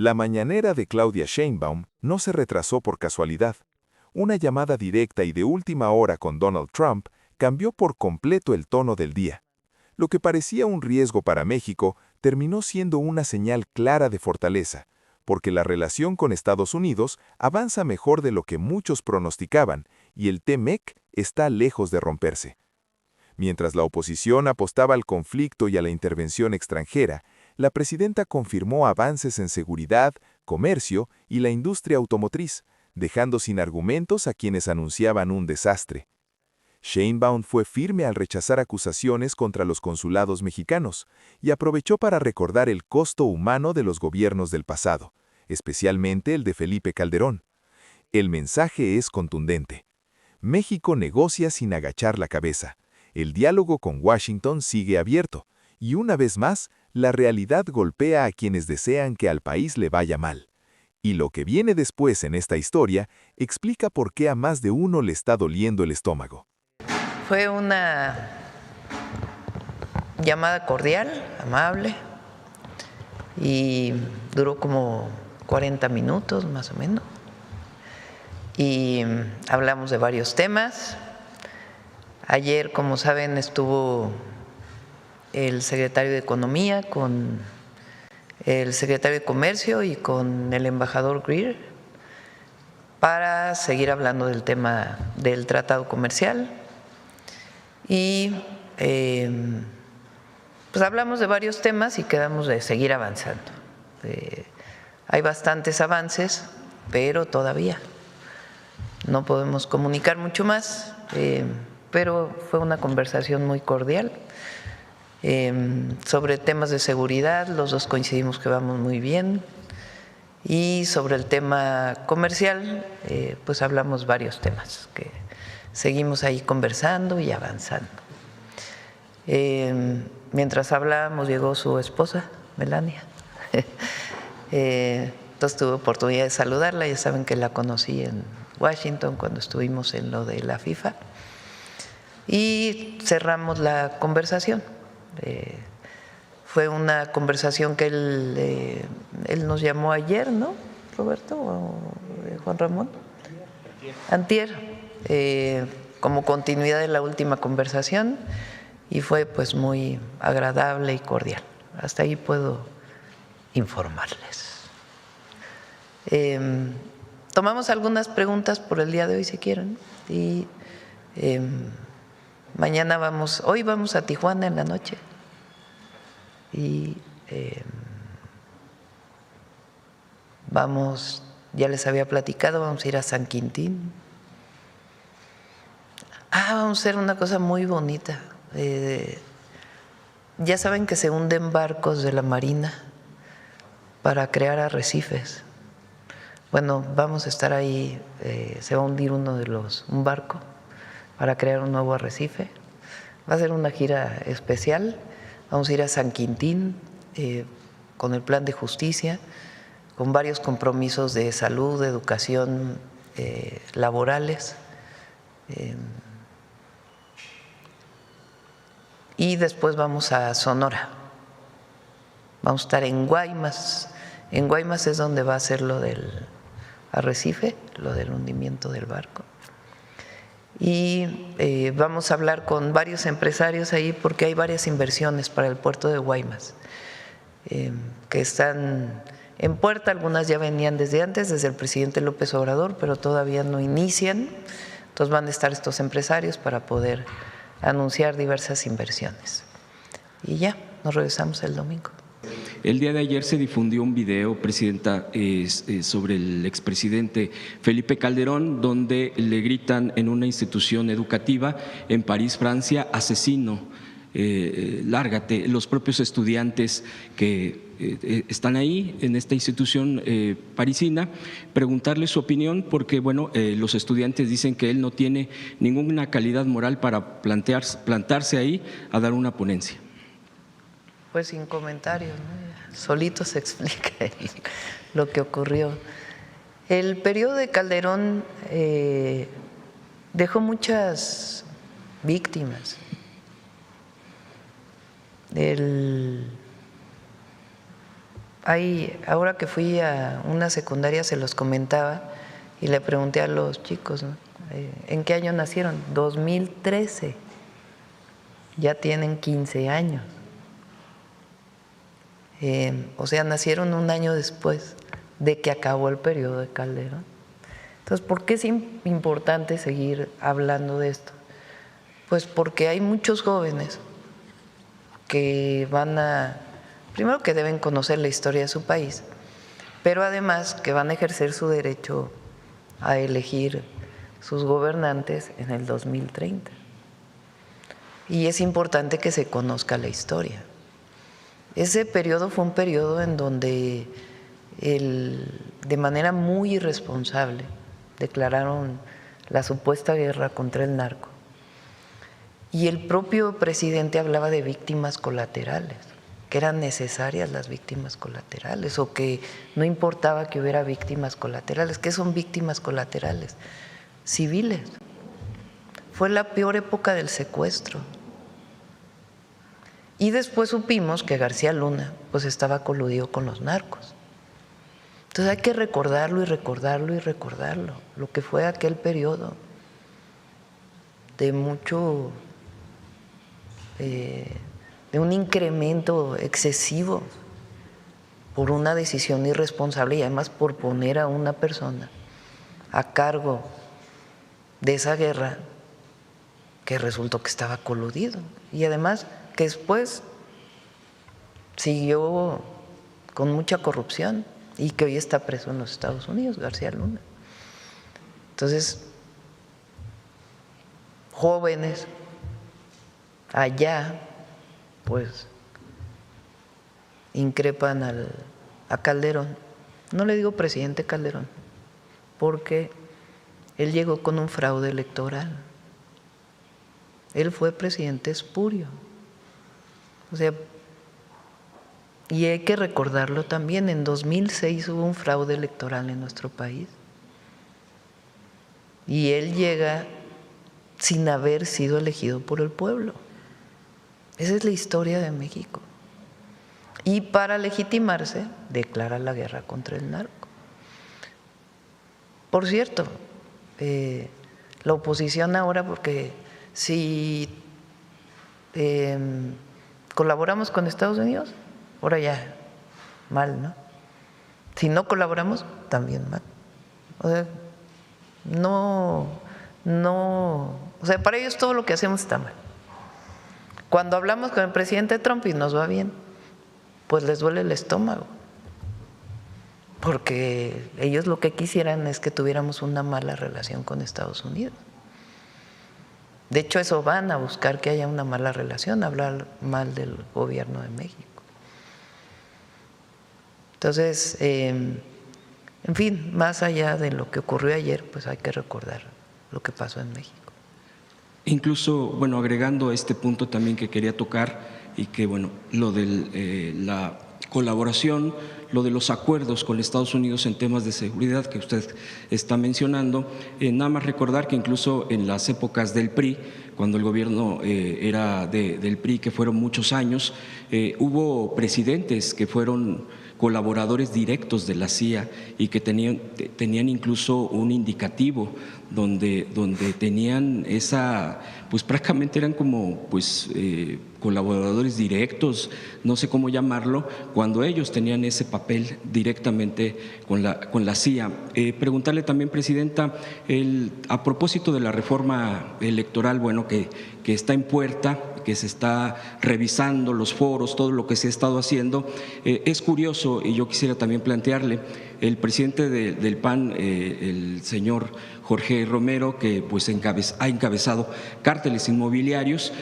La mañanera de Claudia Sheinbaum no se retrasó por casualidad. Una llamada directa y de última hora con Donald Trump cambió por completo el tono del día. Lo que parecía un riesgo para México terminó siendo una señal clara de fortaleza, porque la relación con Estados Unidos avanza mejor de lo que muchos pronosticaban y el TMEC está lejos de romperse. Mientras la oposición apostaba al conflicto y a la intervención extranjera, la presidenta confirmó avances en seguridad, comercio y la industria automotriz, dejando sin argumentos a quienes anunciaban un desastre. Sheinbaum fue firme al rechazar acusaciones contra los consulados mexicanos y aprovechó para recordar el costo humano de los gobiernos del pasado, especialmente el de Felipe Calderón. El mensaje es contundente. México negocia sin agachar la cabeza. El diálogo con Washington sigue abierto, y una vez más, la realidad golpea a quienes desean que al país le vaya mal. Y lo que viene después en esta historia explica por qué a más de uno le está doliendo el estómago. Fue una llamada cordial, amable, y duró como 40 minutos más o menos. Y hablamos de varios temas. Ayer, como saben, estuvo el secretario de Economía con el secretario de Comercio y con el embajador Greer para seguir hablando del tema del tratado comercial. Y pues hablamos de varios temas y quedamos de seguir avanzando. Hay bastantes avances, pero todavía no podemos comunicar mucho más, pero fue una conversación muy cordial. Sobre temas de seguridad, los dos coincidimos que vamos muy bien. Y sobre el tema comercial, pues hablamos varios temas, que seguimos ahí conversando y avanzando. Mientras hablábamos llegó su esposa, Melania. Entonces tuve oportunidad de saludarla, ya saben que la conocí en Washington cuando estuvimos en lo de la FIFA. Y cerramos la conversación. Fue una conversación que él nos llamó ayer, ¿no, Roberto o Juan Ramón? Antier, como continuidad de la última conversación, y fue pues muy agradable y cordial. Hasta ahí puedo informarles. Tomamos algunas preguntas por el día de hoy si quieren, y mañana hoy vamos a Tijuana en la noche. Y vamos, ya les había platicado, vamos a ir a San Quintín. Vamos a hacer una cosa muy bonita. Ya saben que se hunden barcos de la Marina para crear arrecifes. Bueno, vamos a estar ahí, se va a hundir un barco para crear un nuevo arrecife. Va a ser una gira especial. Vamos a ir a San Quintín con el plan de justicia, con varios compromisos de salud, de educación, laborales. Y después vamos a Sonora. Vamos a estar en Guaymas. En Guaymas es donde va a ser lo del arrecife, lo del hundimiento del barco. Y vamos a hablar con varios empresarios ahí porque hay varias inversiones para el puerto de Guaymas que están en puerta. Algunas ya venían desde antes, desde el presidente López Obrador, pero todavía no inician. Entonces van a estar estos empresarios para poder anunciar diversas inversiones. Y ya, nos regresamos el domingo. El día de ayer se difundió un video, Presidenta, sobre el expresidente Felipe Calderón, donde le gritan en una institución educativa en París, Francia, asesino, lárgate. Los propios estudiantes que están ahí en esta institución parisina, preguntarle su opinión porque, bueno, los estudiantes dicen que él no tiene ninguna calidad moral para plantarse ahí a dar una ponencia. Pues sin comentarios, ¿no? Solito se explica lo que ocurrió. El periodo de Calderón dejó muchas víctimas. ahora que fui a una secundaria se los comentaba y le pregunté a los chicos, ¿no? ¿En qué año nacieron? 2013. Ya tienen 15 años. O sea, nacieron un año después de que acabó el periodo de Calderón. Entonces, ¿por qué es importante seguir hablando de esto? Pues porque hay muchos jóvenes que primero que deben conocer la historia de su país, pero además que van a ejercer su derecho a elegir sus gobernantes en el 2030. Y es importante que se conozca la historia. Ese periodo fue un periodo en donde de manera muy irresponsable declararon la supuesta guerra contra el narco. Y el propio presidente hablaba de víctimas colaterales, que eran necesarias las víctimas colaterales o que no importaba que hubiera víctimas colaterales. ¿Qué son víctimas colaterales? Civiles. Fue la peor época del secuestro. Y después supimos que García Luna pues estaba coludido con los narcos. Entonces hay que recordarlo y recordarlo y recordarlo, lo que fue aquel periodo de mucho, de un incremento excesivo por una decisión irresponsable y además por poner a una persona a cargo de esa guerra que resultó que estaba coludido y además que después siguió con mucha corrupción y que hoy está preso en los Estados Unidos, García Luna. Entonces, jóvenes allá, pues, increpan a Calderón. No le digo presidente Calderón, porque él llegó con un fraude electoral. Él fue presidente espurio. O sea, y hay que recordarlo también, en 2006 hubo un fraude electoral en nuestro país. Y él llega sin haber sido elegido por el pueblo. Esa es la historia de México. Y para legitimarse, declara la guerra contra el narco. Por cierto, la oposición ahora, porque si colaboramos con Estados Unidos, ahora ya mal, ¿no? Si no colaboramos, también mal. O sea, o sea, para ellos todo lo que hacemos está mal. Cuando hablamos con el presidente Trump y nos va bien, pues les duele el estómago, porque ellos lo que quisieran es que tuviéramos una mala relación con Estados Unidos. De hecho, eso van a buscar, que haya una mala relación, hablar mal del gobierno de México. Entonces, en fin, más allá de lo que ocurrió ayer, pues hay que recordar lo que pasó en México. Incluso, bueno, agregando a este punto también que quería tocar y que, bueno, lo de la colaboración, lo de los acuerdos con Estados Unidos en temas de seguridad que usted está mencionando, nada más recordar que incluso en las épocas del PRI, cuando el gobierno era del PRI, que fueron muchos años, hubo presidentes que fueron colaboradores directos de la CIA y que tenían incluso un indicativo donde tenían pues prácticamente eran como pues colaboradores directos, no sé cómo llamarlo, cuando ellos tenían ese papel directamente con la CIA. Preguntarle también, Presidenta, a propósito de la reforma electoral, bueno, que está en puerta, que se está revisando los foros, todo lo que se ha estado haciendo, es curioso, y yo quisiera también plantearle, el presidente del PAN, el señor Jorge Romero, que pues ha encabezado cárteles inmobiliarios,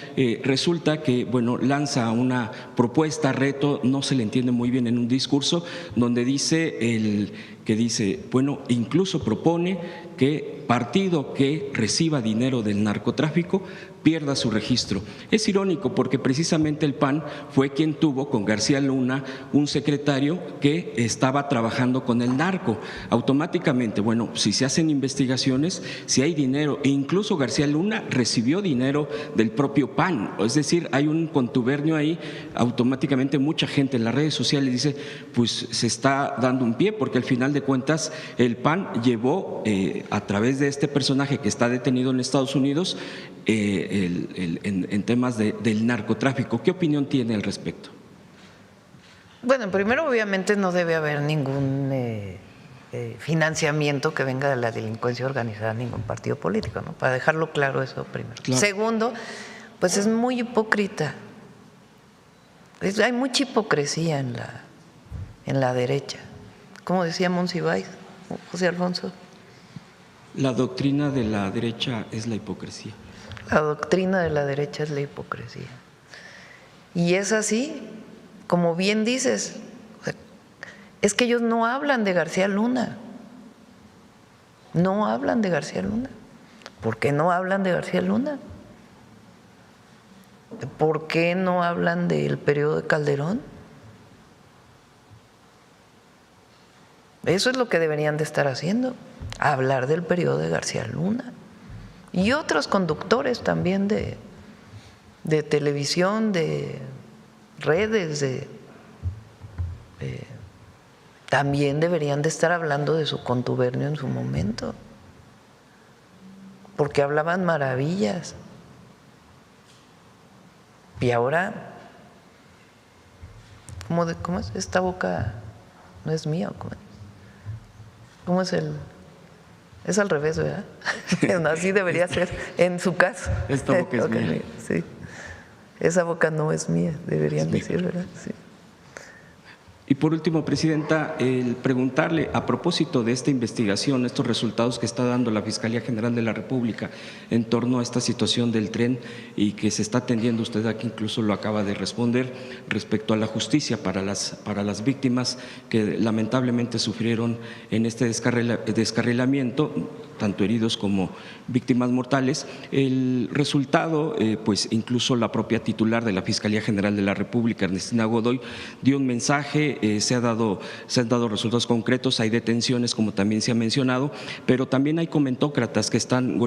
resulta que bueno, lanza una propuesta, reto, no se le entiende muy bien en un discurso, donde dice que dice, bueno, incluso propone que partido que reciba dinero del narcotráfico pierda su registro. Es irónico porque precisamente el PAN fue quien tuvo con García Luna un secretario que estaba trabajando con el narco. Automáticamente, bueno, si se hacen investigaciones, si hay dinero, e incluso García Luna recibió dinero del propio PAN, es decir, hay un contubernio ahí, automáticamente mucha gente en las redes sociales dice, pues se está dando un pie, porque al final de cuentas el PAN llevó a través de este personaje que está detenido en Estados Unidos en temas del narcotráfico. ¿Qué opinión tiene al respecto? Bueno, primero obviamente no debe haber ningún financiamiento que venga de la delincuencia organizada, ningún partido político, ¿no? Para dejarlo claro eso primero. Claro. Segundo, pues es muy hipócrita. Hay mucha hipocresía en la derecha. Como decía Monsiváis, José Alfonso. La doctrina de la derecha es la hipocresía. La doctrina de la derecha es la hipocresía. Y es así, como bien dices, es que ellos no hablan de García Luna. No hablan de García Luna. ¿Por qué no hablan de García Luna? ¿Por qué no hablan del periodo de Calderón? Eso es lo que deberían de estar haciendo, hablar del periodo de García Luna. Y otros conductores también de televisión, de redes, también deberían de estar hablando de su contubernio en su momento, porque hablaban maravillas. Y ahora, ¿cómo es? Esta boca no es mía, ¿cómo es el...? Es al revés, ¿verdad? Así debería ser en su caso. Esta boca es mía. Sí. Esa boca no es mía, deberían decir, ¿verdad? Sí. Y por último, Presidenta, el preguntarle a propósito de esta investigación, estos resultados que está dando la Fiscalía General de la República en torno a esta situación del tren y que se está atendiendo, usted aquí incluso lo acaba de responder, respecto a la justicia para las víctimas que lamentablemente sufrieron en este descarrilamiento, tanto heridos como víctimas mortales. El resultado, pues incluso la propia titular de la Fiscalía General de la República, Ernestina Godoy, dio un mensaje. Se han dado resultados concretos, hay detenciones como también se ha mencionado, pero también hay comentócratas que están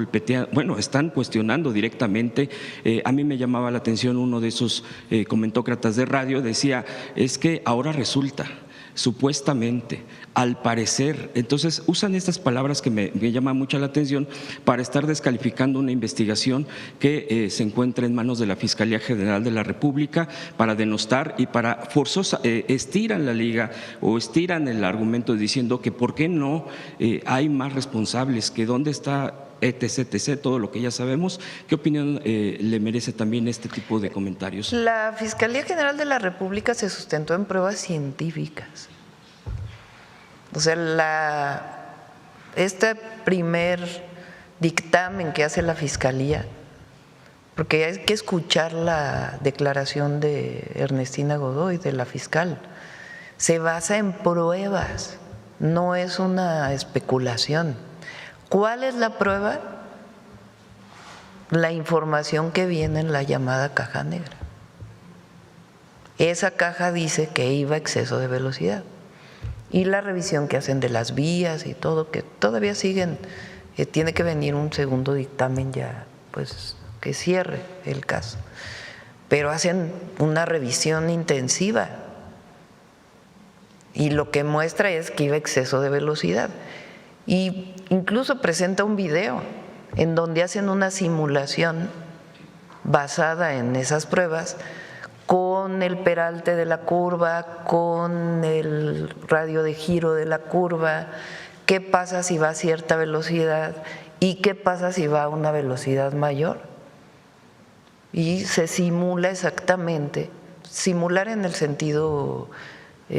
están cuestionando directamente. A mí me llamaba la atención uno de esos comentócratas de radio, decía, es que ahora resulta, supuestamente, al parecer, entonces usan estas palabras que me llaman mucho la atención para estar descalificando una investigación que se encuentra en manos de la Fiscalía General de la República para denostar y para estiran la liga o estiran el argumento diciendo que por qué no hay más responsables, que dónde está etc., todo lo que ya sabemos. ¿Qué opinión le merece también este tipo de comentarios? La Fiscalía General de la República se sustentó en pruebas científicas. O sea, este primer dictamen que hace la Fiscalía, porque hay que escuchar la declaración de Ernestina Godoy, de la fiscal, se basa en pruebas, no es una especulación. ¿Cuál es la prueba? La información que viene en la llamada caja negra. Esa caja dice que iba a exceso de velocidad. Y la revisión que hacen de las vías y todo, que todavía siguen, tiene que venir un segundo dictamen ya, pues que cierre el caso. Pero hacen una revisión intensiva y lo que muestra es que iba a exceso de velocidad. Y incluso presenta un video en donde hacen una simulación basada en esas pruebas con el peralte de la curva, con el radio de giro de la curva, qué pasa si va a cierta velocidad y qué pasa si va a una velocidad mayor. Y se simula exactamente, simular en el sentido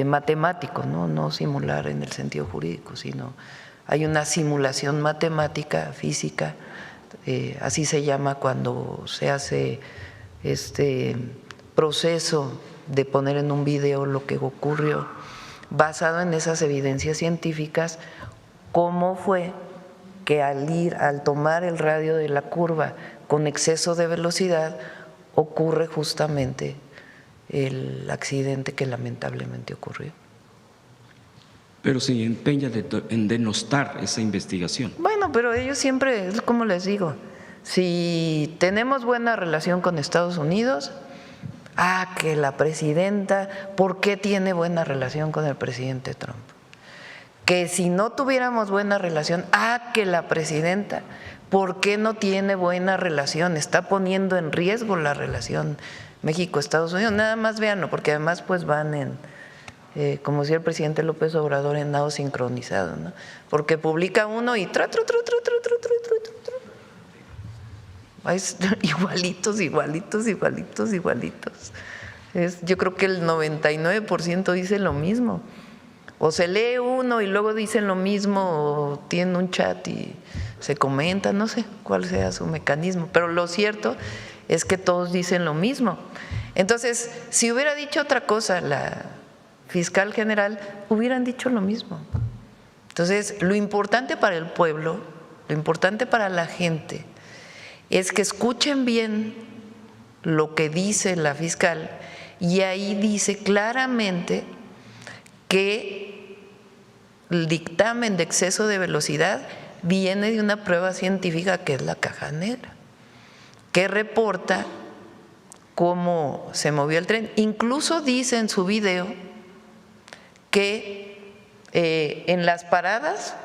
matemático, no simular en el sentido jurídico, sino hay una simulación matemática, física, así se llama cuando se hace este proceso de poner en un video lo que ocurrió. basado en esas evidencias científicas, cómo fue que al tomar el radio de la curva con exceso de velocidad ocurre justamente el accidente que lamentablemente ocurrió. Pero se empeña en denostar esa investigación. Bueno, pero ellos siempre, es como les digo, si tenemos buena relación con Estados Unidos, que la presidenta, ¿por qué tiene buena relación con el presidente Trump? Que si no tuviéramos buena relación, que la presidenta, ¿por qué no tiene buena relación? Está poniendo en riesgo la relación México-Estados Unidos. Nada más véanlo, porque además pues van en, como decía el presidente López Obrador, en nado sincronizado, ¿no? Porque publica uno y igualitos. Yo creo que el 99% dice lo mismo. O se lee uno y luego dicen lo mismo, o tienen un chat y se comenta, no sé cuál sea su mecanismo, pero lo cierto es que todos dicen lo mismo. Entonces, si hubiera dicho otra cosa la fiscal general, hubieran dicho lo mismo. Entonces, lo importante para el pueblo, lo importante para la gente, es que escuchen bien lo que dice la fiscal, y ahí dice claramente que el dictamen de exceso de velocidad viene de una prueba científica que es la caja negra, que reporta cómo se movió el tren. Incluso dice en su video que en las paradas,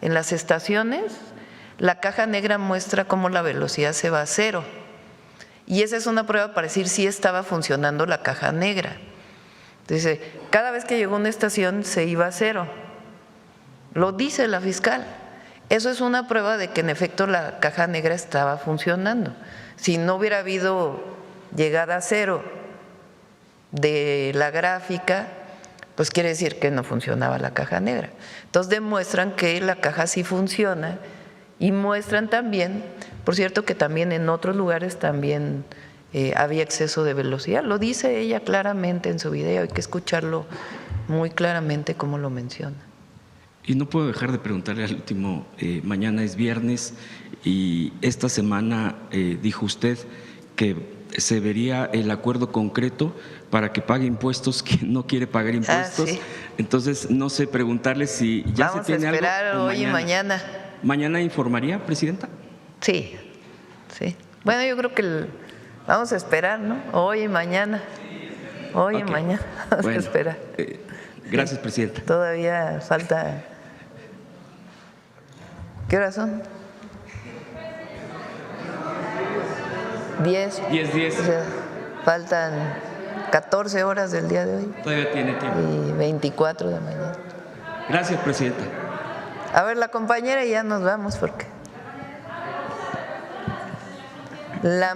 en las estaciones, la caja negra muestra cómo la velocidad se va a cero. Y esa es una prueba para decir si estaba funcionando la caja negra. Dice, cada vez que llegó a una estación se iba a cero. Lo dice la fiscal. Eso es una prueba de que en efecto la caja negra estaba funcionando. Si no hubiera habido llegada a cero de la gráfica, pues quiere decir que no funcionaba la caja negra. Entonces demuestran que la caja sí funciona y muestran también, por cierto, que también en otros lugares también había exceso de velocidad. Lo dice ella claramente en su video, hay que escucharlo muy claramente como lo menciona. Y no puedo dejar de preguntarle al último, mañana es viernes y esta semana dijo usted que se vería el acuerdo concreto para que pague impuestos quien no quiere pagar impuestos. Sí. Entonces, no sé, preguntarle si ya Vamos se tiene algo. Vamos a esperar hoy y mañana. ¿Mañana informaría, presidenta? Sí, sí. Bueno, yo creo que vamos a esperar, ¿no? Hoy y mañana. Hoy y mañana. Vamos a esperar. Gracias, presidenta. Todavía falta. ¿Qué horas son? 10. 10. O sea, faltan 14 horas del día de hoy. Todavía tiene tiempo. Y 24 de mañana. Gracias, presidenta. A ver, la compañera y ya nos vamos porque la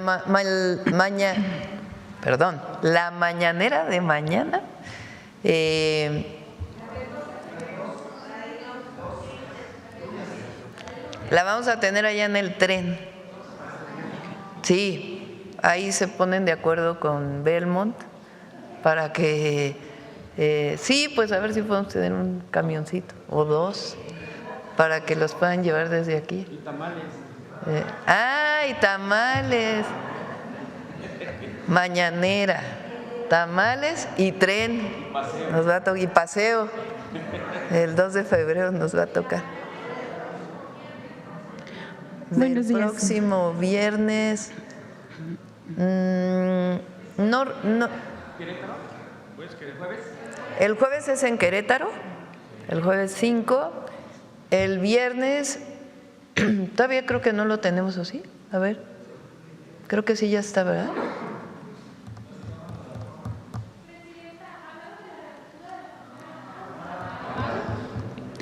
mañanera de mañana la vamos a tener allá en el tren. Sí, ahí se ponen de acuerdo con Belmont para que sí, pues a ver si podemos tener un camioncito o dos para que los puedan llevar desde aquí. Y tamales. Y tamales. Mañanera, tamales y tren. Paseo. Nos va a tocar, y paseo. El 2 de febrero nos va a tocar. Buenos días. El próximo viernes. No. ¿Querétaro? ¿Pues que el jueves? El jueves es en Querétaro, el jueves 5. El viernes, todavía creo que no lo tenemos, ¿o sí? A ver, creo que sí ya está, ¿verdad?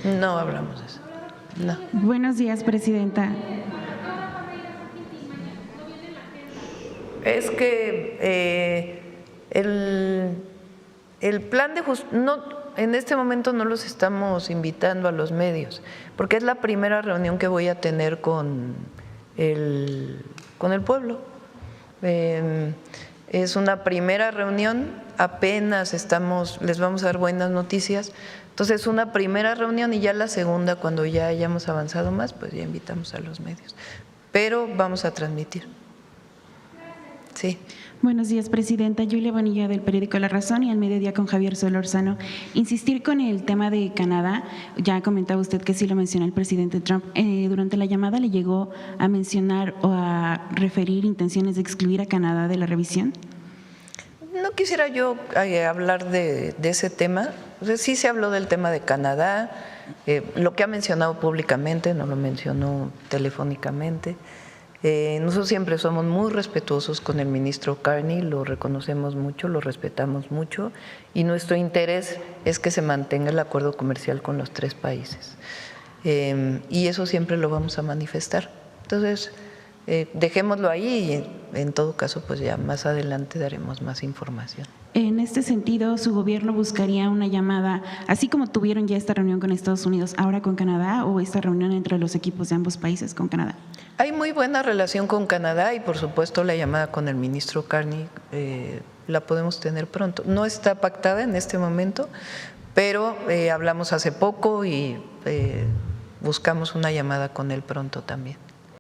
No hablamos de eso, no. Buenos días, presidenta. Es que el plan de en este momento no los estamos invitando a los medios, porque es la primera reunión que voy a tener con el pueblo. Es una primera reunión, apenas les vamos a dar buenas noticias. Entonces, una primera reunión y ya la segunda, cuando ya hayamos avanzado más, pues ya invitamos a los medios. Pero vamos a transmitir. Sí. Buenos días, presidenta. Julia Bonilla, del periódico La Razón, y al mediodía con Javier Solórzano. Insistir con el tema de Canadá. Ya comentaba usted que sí lo mencionó el presidente Trump. Durante la llamada le llegó a mencionar o a referir intenciones de excluir a Canadá de la revisión. No quisiera yo hablar de ese tema. O sea, sí se habló del tema de Canadá, lo que ha mencionado públicamente, no lo mencionó telefónicamente. Nosotros siempre somos muy respetuosos con el ministro Carney, lo reconocemos mucho, lo respetamos mucho, y nuestro interés es que se mantenga el acuerdo comercial con los 3 países. Y eso siempre lo vamos a manifestar. Entonces, dejémoslo ahí y en todo caso, pues ya más adelante daremos más información. En este sentido, ¿su gobierno buscaría una llamada, así como tuvieron ya esta reunión con Estados Unidos, ahora con Canadá, o esta reunión entre los equipos de ambos países con Canadá? Hay muy buena relación con Canadá y por supuesto la llamada con el ministro Carney la podemos tener pronto. No está pactada en este momento, pero hablamos hace poco y buscamos una llamada con él pronto también.